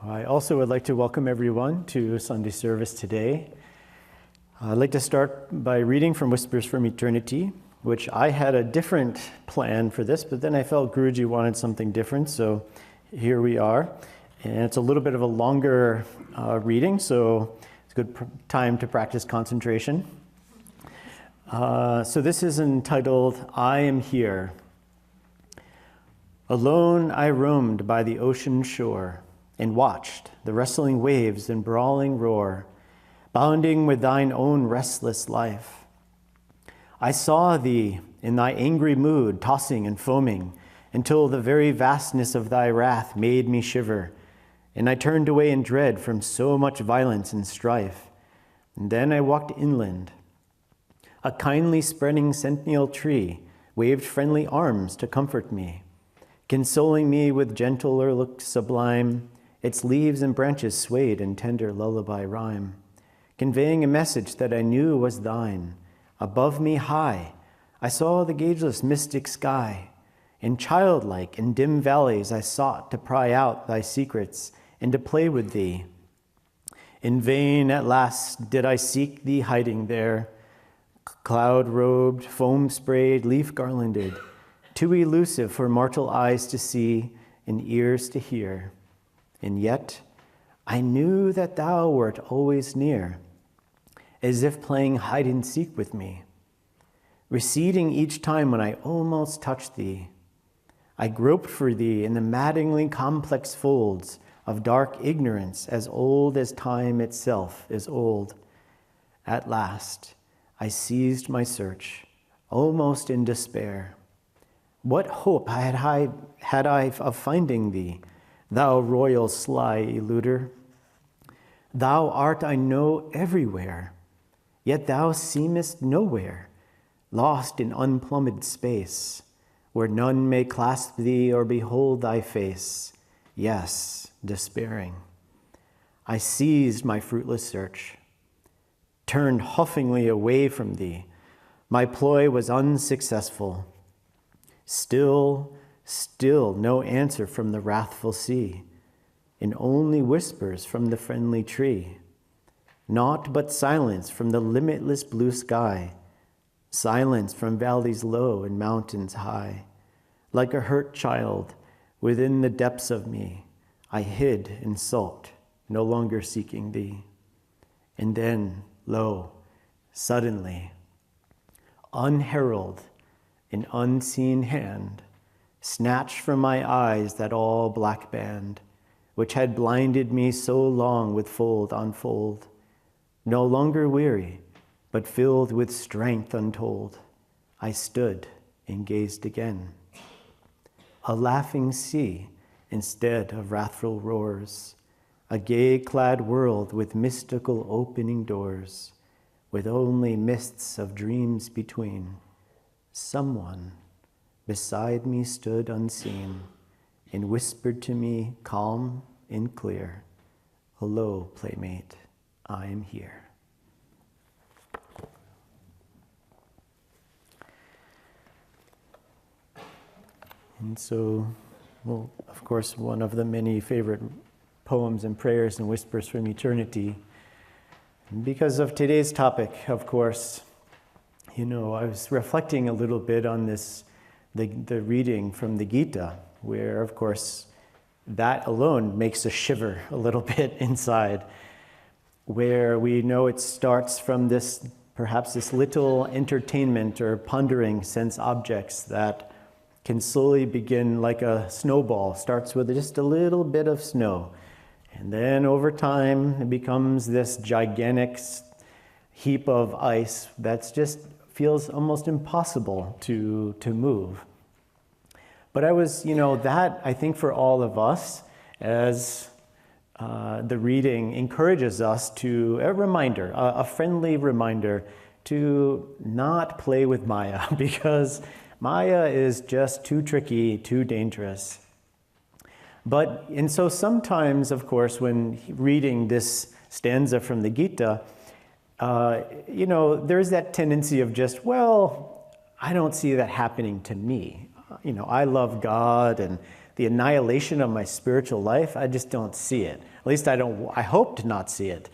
I also would like to welcome everyone to Sunday service today. I'd like to start by reading from Whispers from Eternity, which I had a different plan for this, but then I felt Guruji wanted something different, so here we are. And it's a little bit of a longer reading, so it's a good time to practice concentration. So this is entitled, I Am Here. Alone I roamed by the ocean shore and watched the wrestling waves and brawling roar, bounding with thine own restless life. I saw thee in thy angry mood, tossing and foaming, until the very vastness of thy wrath made me shiver, and I turned away in dread from so much violence and strife. And then I walked inland. A kindly spreading sentinel tree waved friendly arms to comfort me, consoling me with gentler look sublime. Its leaves and branches swayed in tender lullaby rhyme, conveying a message that I knew was thine. Above me high, I saw the gaugeless mystic sky. In childlike and dim valleys I sought to pry out thy secrets and to play with thee. In vain at last did I seek thee hiding there, cloud-robed, foam-sprayed, leaf-garlanded, too elusive for mortal eyes to see and ears to hear. And yet I knew that thou wert always near, as if playing hide-and-seek with me, receding each time when I almost touched thee. I groped for thee in the maddeningly complex folds of dark ignorance as old as time itself is old. At last I ceased my search, almost in despair. What hope had I of finding thee, thou royal sly eluder? Thou art, I know, everywhere, yet thou seemest nowhere, lost in unplumbed space, where none may clasp thee or behold thy face. Yes, despairing, I ceased my fruitless search, turned huffingly away from thee. My ploy was unsuccessful. Still no answer from the wrathful sea, and only whispers from the friendly tree. Naught but silence from the limitless blue sky, silence from valleys low and mountains high. Like a hurt child, within the depths of me, I hid and sulked, no longer seeking thee. And then, lo, suddenly, unheralded, an unseen hand snatched from my eyes that all black band, which had blinded me so long with fold on fold. No longer weary, but filled with strength untold, I stood and gazed again. A laughing sea instead of wrathful roars, a gay-clad world with mystical opening doors, with only mists of dreams between. Someone beside me stood unseen and whispered to me calm and clear, "Hello, playmate, I am here." And so, well, of course, one of the many favorite poems and prayers and Whispers from Eternity. And because of today's topic, of course, I was reflecting a little bit on the reading from the Gita, where, of course, that alone makes us shiver a little bit inside, where we know it starts from perhaps this little entertainment or pondering sense objects that can slowly begin like a snowball, starts with just a little bit of snow. And then over time, it becomes this gigantic heap of ice that's just feels almost impossible to move. But that I think for all of us, as the reading encourages us to, a friendly reminder to not play with Maya, because Maya is just too tricky, too dangerous. And so sometimes, of course, when reading this stanza from the Gita, there's that tendency of just, I don't see that happening to me. I love God, and the annihilation of my spiritual life, I just don't see it. At least I hope to not see it.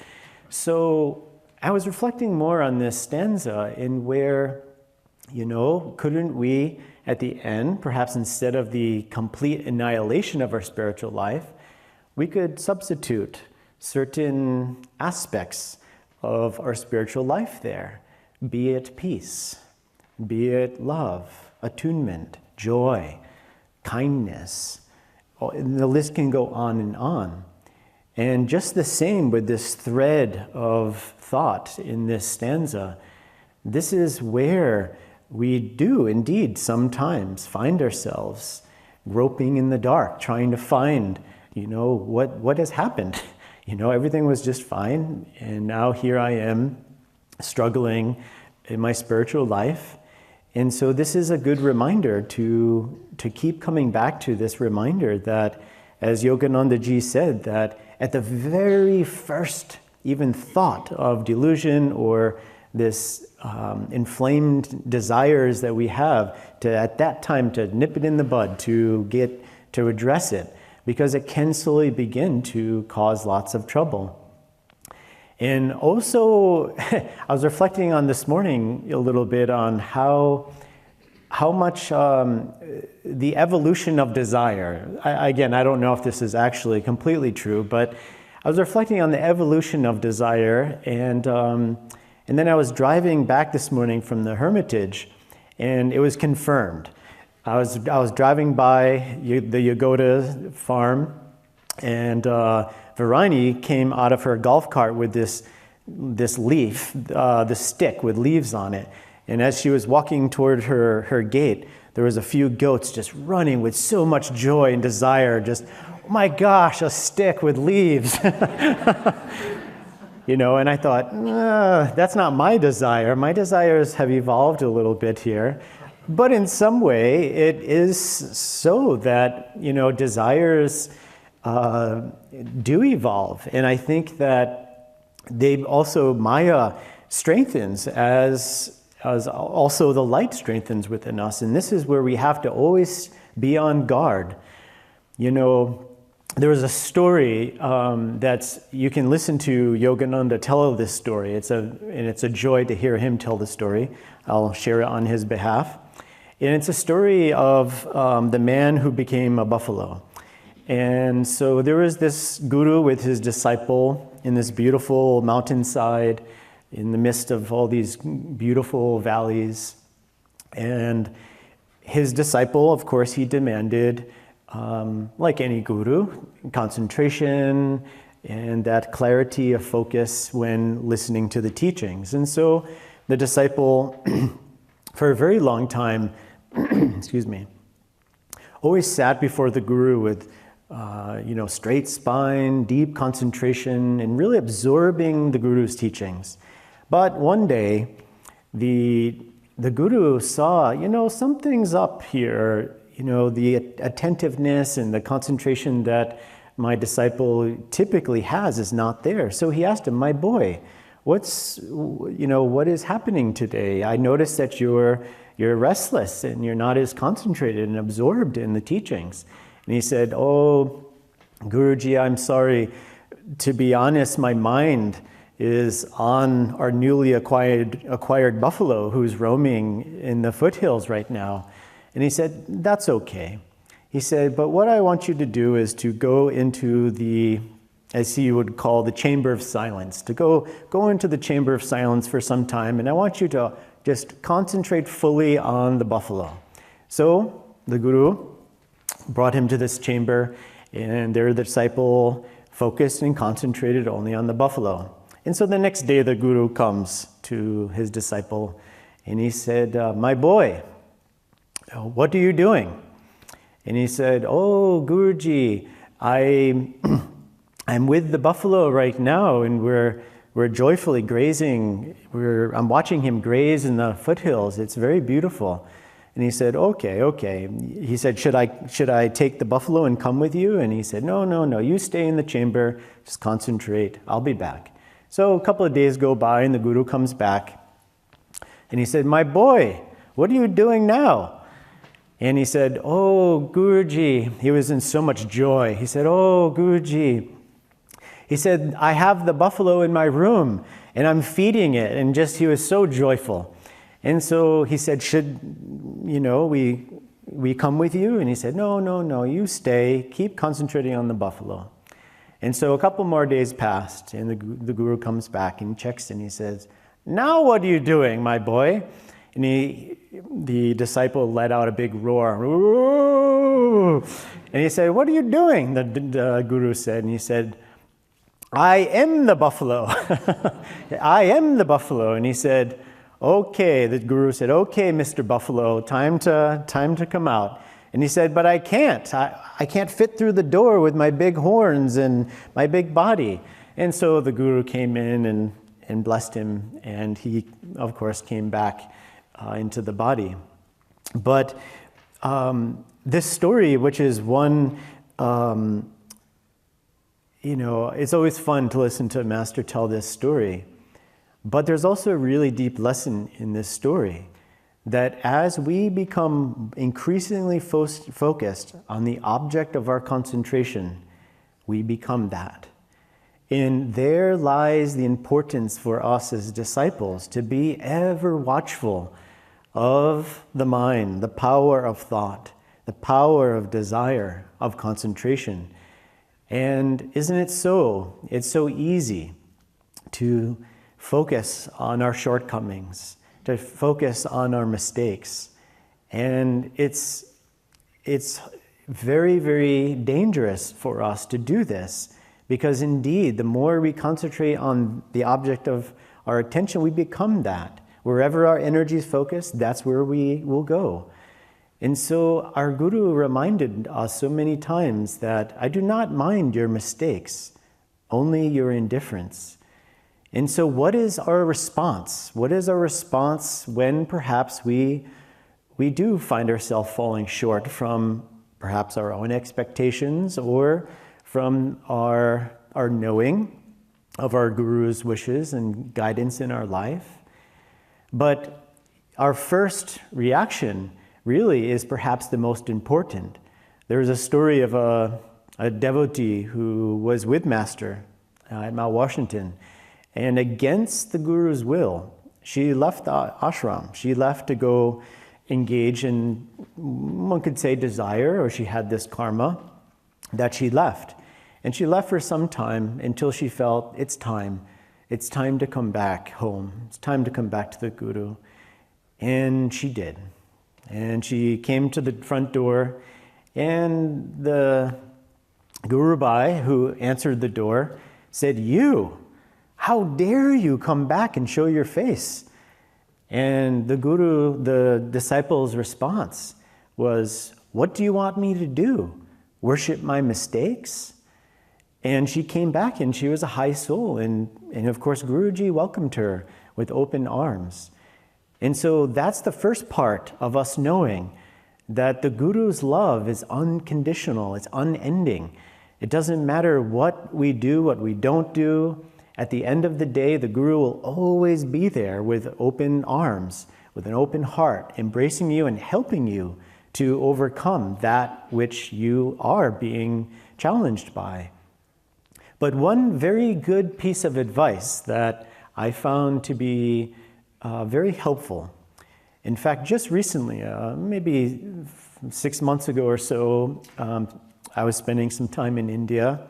So I was reflecting more on this stanza in where, couldn't we at the end, perhaps instead of the complete annihilation of our spiritual life, we could substitute certain aspects of our spiritual life there, be it peace, be it love, attunement, joy, kindness. And the list can go on and on. And just the same with this thread of thought in this stanza, this is where we do indeed sometimes find ourselves groping in the dark, trying to find, what has happened. Everything was just fine, and now here I am struggling in my spiritual life. And so this is a good reminder to keep coming back to this reminder that, as Yogananda Ji said, that at the very first even thought of delusion or this inflamed desires that we have, to at that time to nip it in the bud, to address it, because it can slowly begin to cause lots of trouble. And also, I was reflecting on this morning a little bit on how much the evolution of desire, again, I don't know if this is actually completely true, but I was reflecting on the evolution of desire, and then I was driving back this morning from the Hermitage, and it was confirmed. I was driving by the Yagoda farm, and Varani came out of her golf cart with this leaf, this stick with leaves on it. And as she was walking toward her gate, there was a few goats just running with so much joy and desire, just, oh my gosh, a stick with leaves. And I thought, that's not my desire. My desires have evolved a little bit here. But in some way, it is so that, desires do evolve. And I think that they also, Maya strengthens as also the light strengthens within us. And this is where we have to always be on guard. There was a story you can listen to Yogananda tell this story. It's a joy to hear him tell the story. I'll share it on his behalf. And it's a story of the man who became a buffalo. And so there was this guru with his disciple in this beautiful mountainside in the midst of all these beautiful valleys. And his disciple, of course, he demanded, like any guru, concentration and that clarity of focus when listening to the teachings. And so the disciple, for a very long time, always sat before the guru with straight spine, deep concentration, and really absorbing the guru's teachings. But one day, the guru saw, something's up here. The attentiveness and the concentration that my disciple typically has is not there. So he asked him, my boy, what is happening today? I noticed that you're restless and you're not as concentrated and absorbed in the teachings. And he said, oh, Guruji, I'm sorry. To be honest, my mind is on our newly acquired buffalo who's roaming in the foothills right now. And he said, that's okay. He said, but what I want you to do is to go into the, as he would call, the chamber of silence, to go into the chamber of silence for some time, and I want you to just concentrate fully on the buffalo. So the guru brought him to this chamber, and there the disciple focused and concentrated only on the buffalo. And so the next day the guru comes to his disciple, and he said, my boy, what are you doing? And he said, oh, Guruji, I'm with the buffalo right now, and we're joyfully grazing. I'm watching him graze in the foothills. It's very beautiful. And he said, okay. He said, should I take the buffalo and come with you? And he said, no, you stay in the chamber, just concentrate, I'll be back. So a couple of days go by, and the guru comes back, and he said, my boy, what are you doing now? And he said, "Oh, Guruji," he was in so much joy. He said, "Oh, Guruji," he said, "I have the buffalo in my room and I'm feeding it." And just, he was so joyful. And so he said, "Should, we come with you?" And he said, No, you stay, keep concentrating on the buffalo." And so a couple more days passed, and the Guru comes back and checks and he says, "Now what are you doing, my boy?" And the disciple let out a big roar. "Ooh!" And he said, "What are you doing?" The Guru said, and he said, "I am the buffalo." "I am the buffalo." And he said, "Okay," the Guru said, "Okay, Mr. Buffalo, time to come out." And he said, "But I can't. I can't fit through the door with my big horns and my big body." And so the Guru came in and blessed him, and he, of course, came back into the body. But this story, which is one, it's always fun to listen to a master tell this story. But there's also a really deep lesson in this story, that as we become increasingly focused on the object of our concentration, we become that. And there lies the importance for us as disciples to be ever watchful of the mind, the power of thought, the power of desire, of concentration. And isn't it so? It's so easy to focus on our shortcomings, to focus on our mistakes. And it's very, very dangerous for us to do this, because indeed, the more we concentrate on the object of our attention, we become that. Wherever our energy is focused, that's where we will go. And so our Guru reminded us so many times that I do not mind your mistakes, only your indifference. And so what is our response? What is our response when perhaps we do find ourselves falling short from perhaps our own expectations or from our knowing of our Guru's wishes and guidance in our life? But our first reaction really is perhaps the most important. There's a story of a devotee who was with Master at Mount Washington, and against the Guru's will, she left the ashram. She left to go engage in, one could say, desire, or she had this karma that she left. And she left for some time until she felt it's time. It's time to come back home. It's time to come back to the Guru. And she did. And she came to the front door, and the Guru Bhai, who answered the door, said, "You, how dare you come back and show your face?" And the disciple's response was, "What do you want me to do? Worship my mistakes?" And she came back, and she was a high soul. And of course, Guruji welcomed her with open arms. And so that's the first part of us knowing that the Guru's love is unconditional, it's unending. It doesn't matter what we do, what we don't do. At the end of the day, the Guru will always be there with open arms, with an open heart, embracing you and helping you to overcome that which you are being challenged by. But one very good piece of advice that I found to be very helpful. In fact, just recently, maybe 6 months ago or so, I was spending some time in India,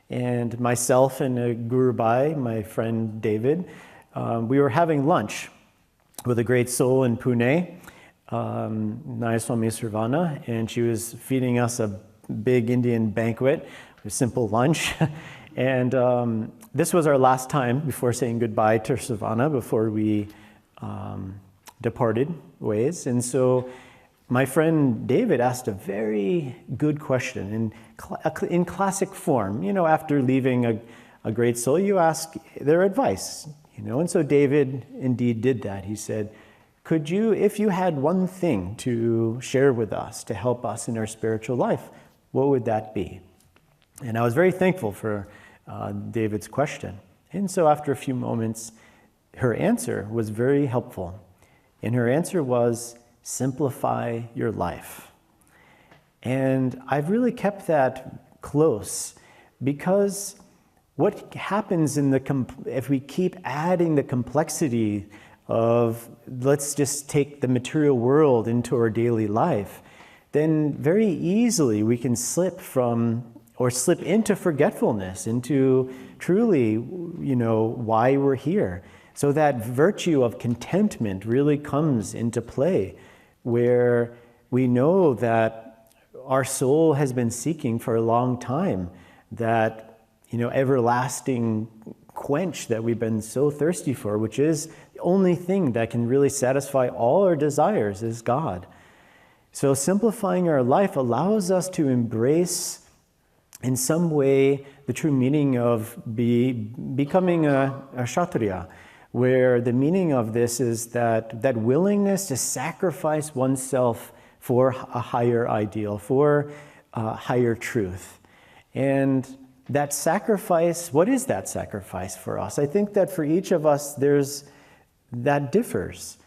and myself and a Guru Bhai, my friend David, we were having lunch with a great soul in Pune, Naya Swami Sravana, and she was feeding us a big Indian banquet, a simple lunch. And this was our last time before saying goodbye to Sravana, before we departed ways. And so my friend David asked a very good question in classic form. After leaving a great soul, you ask their advice, And so David indeed did that. He said, "Could you, if you had one thing to share with us to help us in our spiritual life, what would that be?" And I was very thankful for David's question. And so after a few moments, her answer was very helpful. And her answer was, "Simplify your life." And I've really kept that close, because what happens if we keep adding the complexity of, let's just take the material world into our daily life, then very easily we can slip into forgetfulness, into truly, why we're here. So that virtue of contentment really comes into play, where we know that our soul has been seeking for a long time, that everlasting quench that we've been so thirsty for, which is the only thing that can really satisfy all our desires, is God. So simplifying our life allows us to embrace in some way the true meaning of becoming a kshatriya, where the meaning of this is that willingness to sacrifice oneself for a higher ideal, for a higher truth. And that sacrifice, what is that sacrifice for us? I think that for each of us, that differs.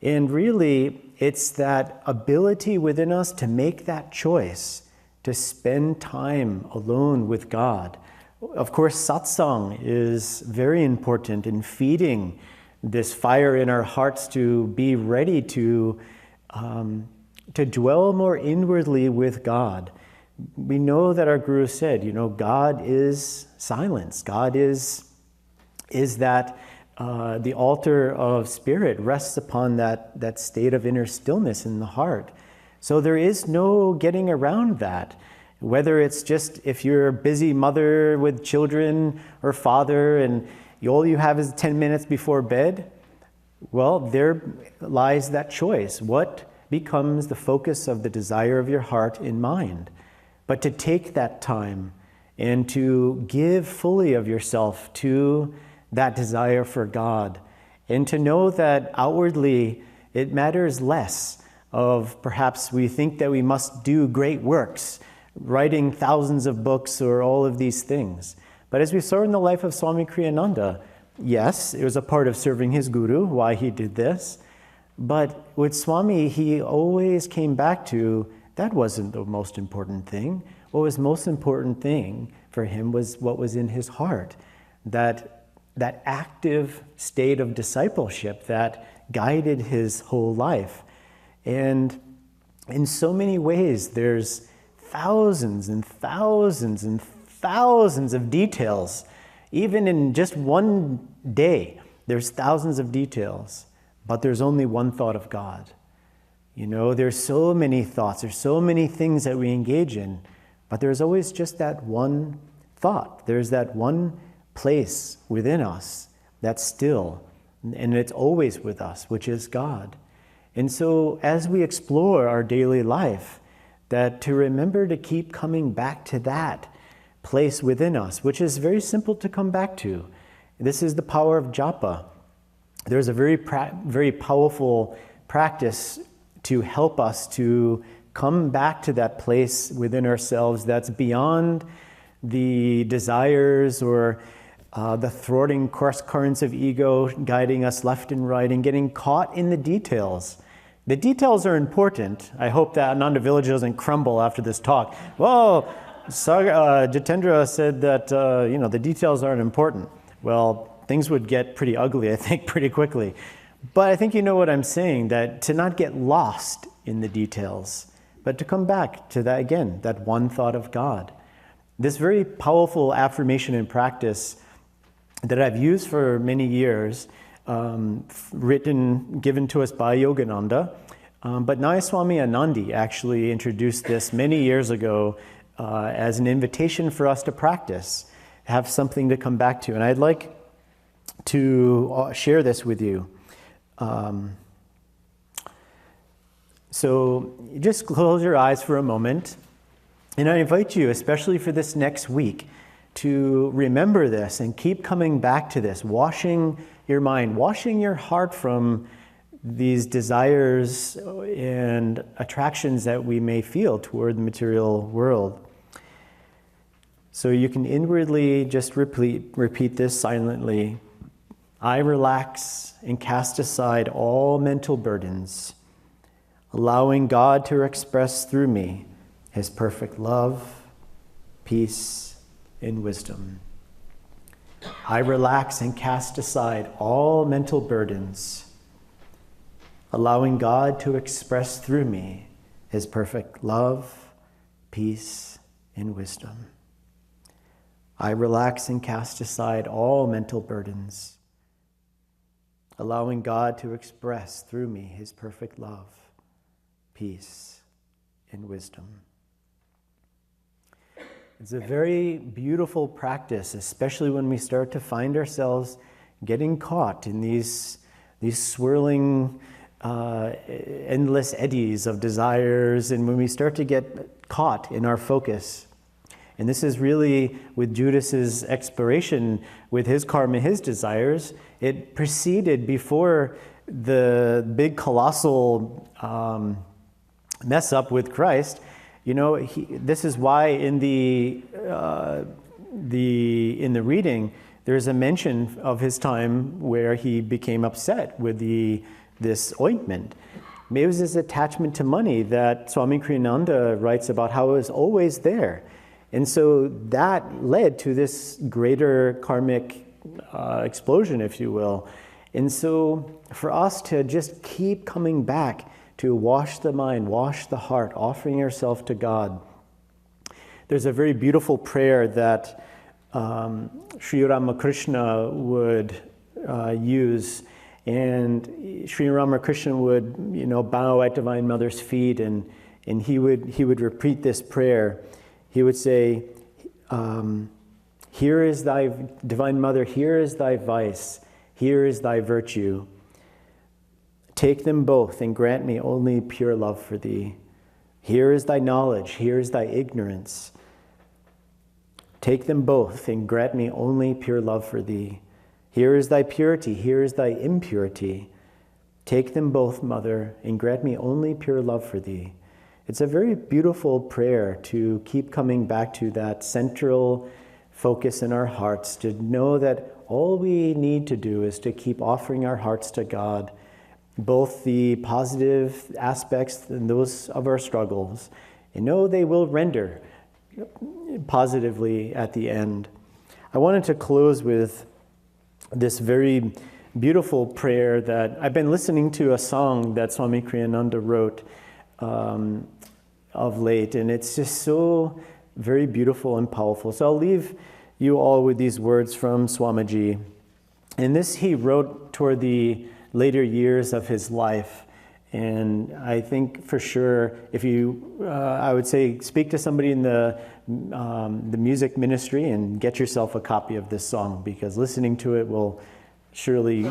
And really, it's that ability within us to make that choice, to spend time alone with God. Of course, satsang is very important in feeding this fire in our hearts to be ready to dwell more inwardly with God. We know that our Guru said, God is silence. God is that the altar of spirit rests upon that state of inner stillness in the heart. So there is no getting around that. Whether it's just if you're a busy mother with children or father and all you have is 10 minutes before bed, well, there lies that choice. What becomes the focus of the desire of your heart and mind? But to take that time and to give fully of yourself to that desire for God, and to know that outwardly it matters less of perhaps we think that we must do great works, writing thousands of books or all of these things. But as we saw in the life of Swami Kriyananda, yes, it was a part of serving his guru, why he did this. But with Swami, he always came back to that wasn't the most important thing. What was most important thing for him was what was in his heart, that active state of discipleship that guided his whole life. And in so many ways, there's thousands and thousands and thousands of details. Even in just one day, there's thousands of details, but there's only one thought of God. There's so many thoughts, there's so many things that we engage in, but there's always just that one thought. There's that one place within us that's still, and it's always with us, which is God. And so as we explore our daily life, that to remember to keep coming back to that place within us, which is very simple to come back to. This is the power of japa. There's a very powerful practice to help us to come back to that place within ourselves that's beyond the desires or the thwarting cross currents of ego guiding us left and right and getting caught in the details. The details are important. I hope that Ananda Village doesn't crumble after this talk. Whoa, Jitendra said that the details aren't important. Well, things would get pretty ugly, I think, pretty quickly. But I think you know what I'm saying, that to not get lost in the details, but to come back to that again, that one thought of God. This very powerful affirmation and practice that I've used for many years, given to us by Yogananda, but Naya Swami Anandi actually introduced this many years ago as an invitation for us to practice, have something to come back to. And I'd like to share this with you. So just close your eyes for a moment, and I invite you, especially for this next week, to remember this and keep coming back to this, washing your mind, washing your heart from these desires and attractions that we may feel toward the material world. So you can inwardly just repeat this silently. I relax and cast aside all mental burdens, allowing God to express through me his perfect love, peace, and wisdom. I relax and cast aside all mental burdens, allowing God to express through me his perfect love, peace, and wisdom. I relax and cast aside all mental burdens, allowing God to express through me his perfect love, peace, and wisdom. It's a very beautiful practice, especially when we start to find ourselves getting caught in these swirling, endless eddies of desires, and when we start to get caught in our focus. And this is really, with Judas's exploration with his karma, his desires, it preceded before the big colossal mess up with Christ. You know, this is why in the reading there's a mention of his time where he became upset with this ointment. Maybe it was his attachment to money that Swami Kriyananda writes about, how it was always there. And so that led to this greater karmic explosion, if you will. And so for us to just keep coming back to wash the mind, wash the heart, offering yourself to God. There's a very beautiful prayer that Sri Ramakrishna would use, and Sri Ramakrishna would, bow at Divine Mother's feet, and he would repeat this prayer. He would say, "Here is thy Divine Mother. Here is thy vice. Here is thy virtue. Take them both and grant me only pure love for thee. Here is thy knowledge, here is thy ignorance. Take them both and grant me only pure love for thee. Here is thy purity, here is thy impurity. Take them both, Mother, and grant me only pure love for thee." It's a very beautiful prayer to keep coming back to that central focus in our hearts, to know that all we need to do is to keep offering our hearts to God, both the positive aspects and those of our struggles, and know they will render positively at the end. I wanted to close with this very beautiful prayer that I've been listening to, a song that Swami Kriyananda wrote of late, and it's just so very beautiful and powerful. So I'll leave you all with these words from Swamiji. And this he wrote toward the later years of his life. And I think for sure, if you, I would say, speak to somebody in the music ministry and get yourself a copy of this song, because listening to it will surely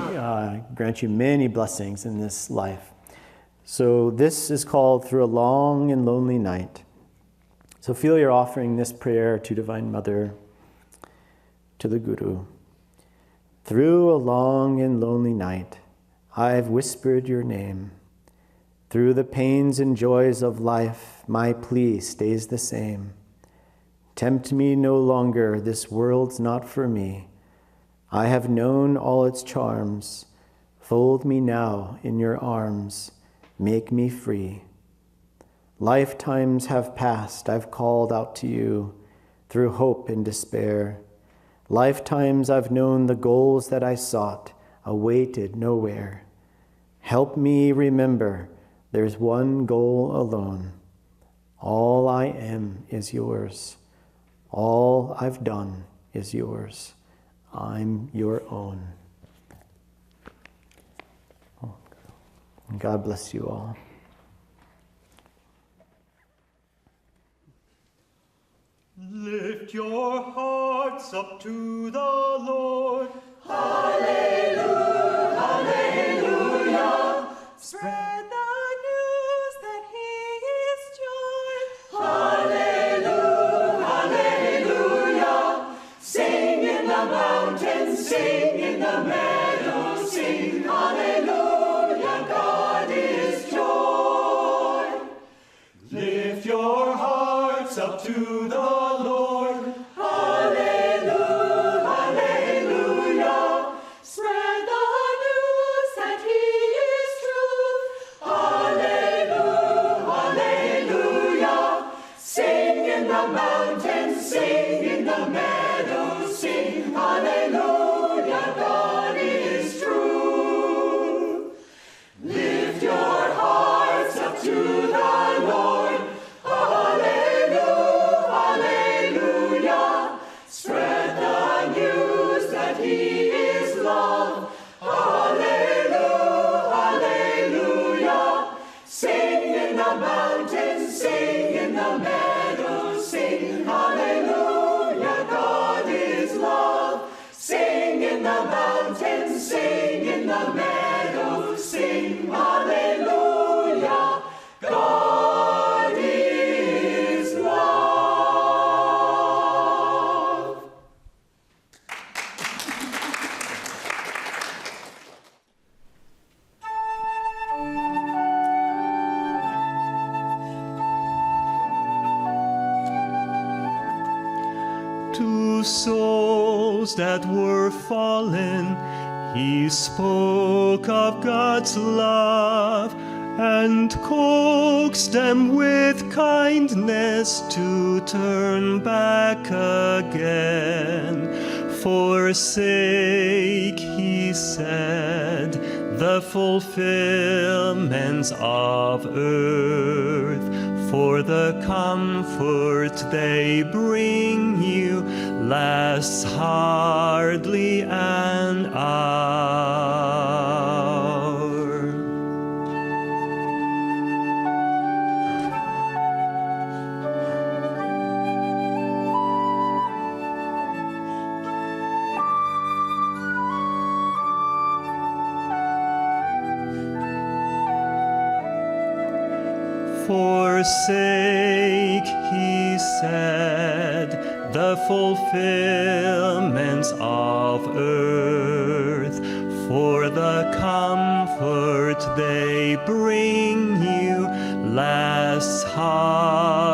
grant you many blessings in this life. So this is called Through a Long and Lonely Night. So feel you're offering this prayer to Divine Mother, to the Guru. Through a long and lonely night, I've whispered your name. Through the pains and joys of life, my plea stays the same. Tempt me no longer, this world's not for me. I have known all its charms. Fold me now in your arms. Make me free. Lifetimes have passed, I've called out to you through hope and despair. Lifetimes I've known the goals that I sought, awaited nowhere. Help me remember, there's one goal alone. All I am is yours. All I've done is yours. I'm your own. God bless you all. Lift your hearts up to the Lord. Hallelujah, hallelujah. Spread the news that He is joy. Hallelujah, hallelujah. Sing in the mountains, sing in the meadows, sing hallelujah, God is joy. Lift your hearts up to the Lord. Hallelujah, hallelujah. Spread the news that He is truth. Hallelujah, hallelujah. he is love. Hallelujah, hallelujah. Sing in the mountains, sing in the meadows, sing hallelujah, God is love. Sing in the mountains, sing in the meadows, sing hallelujah, God is love. To souls that were fallen, he spoke of God's love and coaxed them with kindness to turn back again. Forsake, he said, the fulfillments of earth, for the comfort they bring you lasts hardly an hour. Forsake, he said, the fulfillments of earth, for the comfort they bring you lasts hard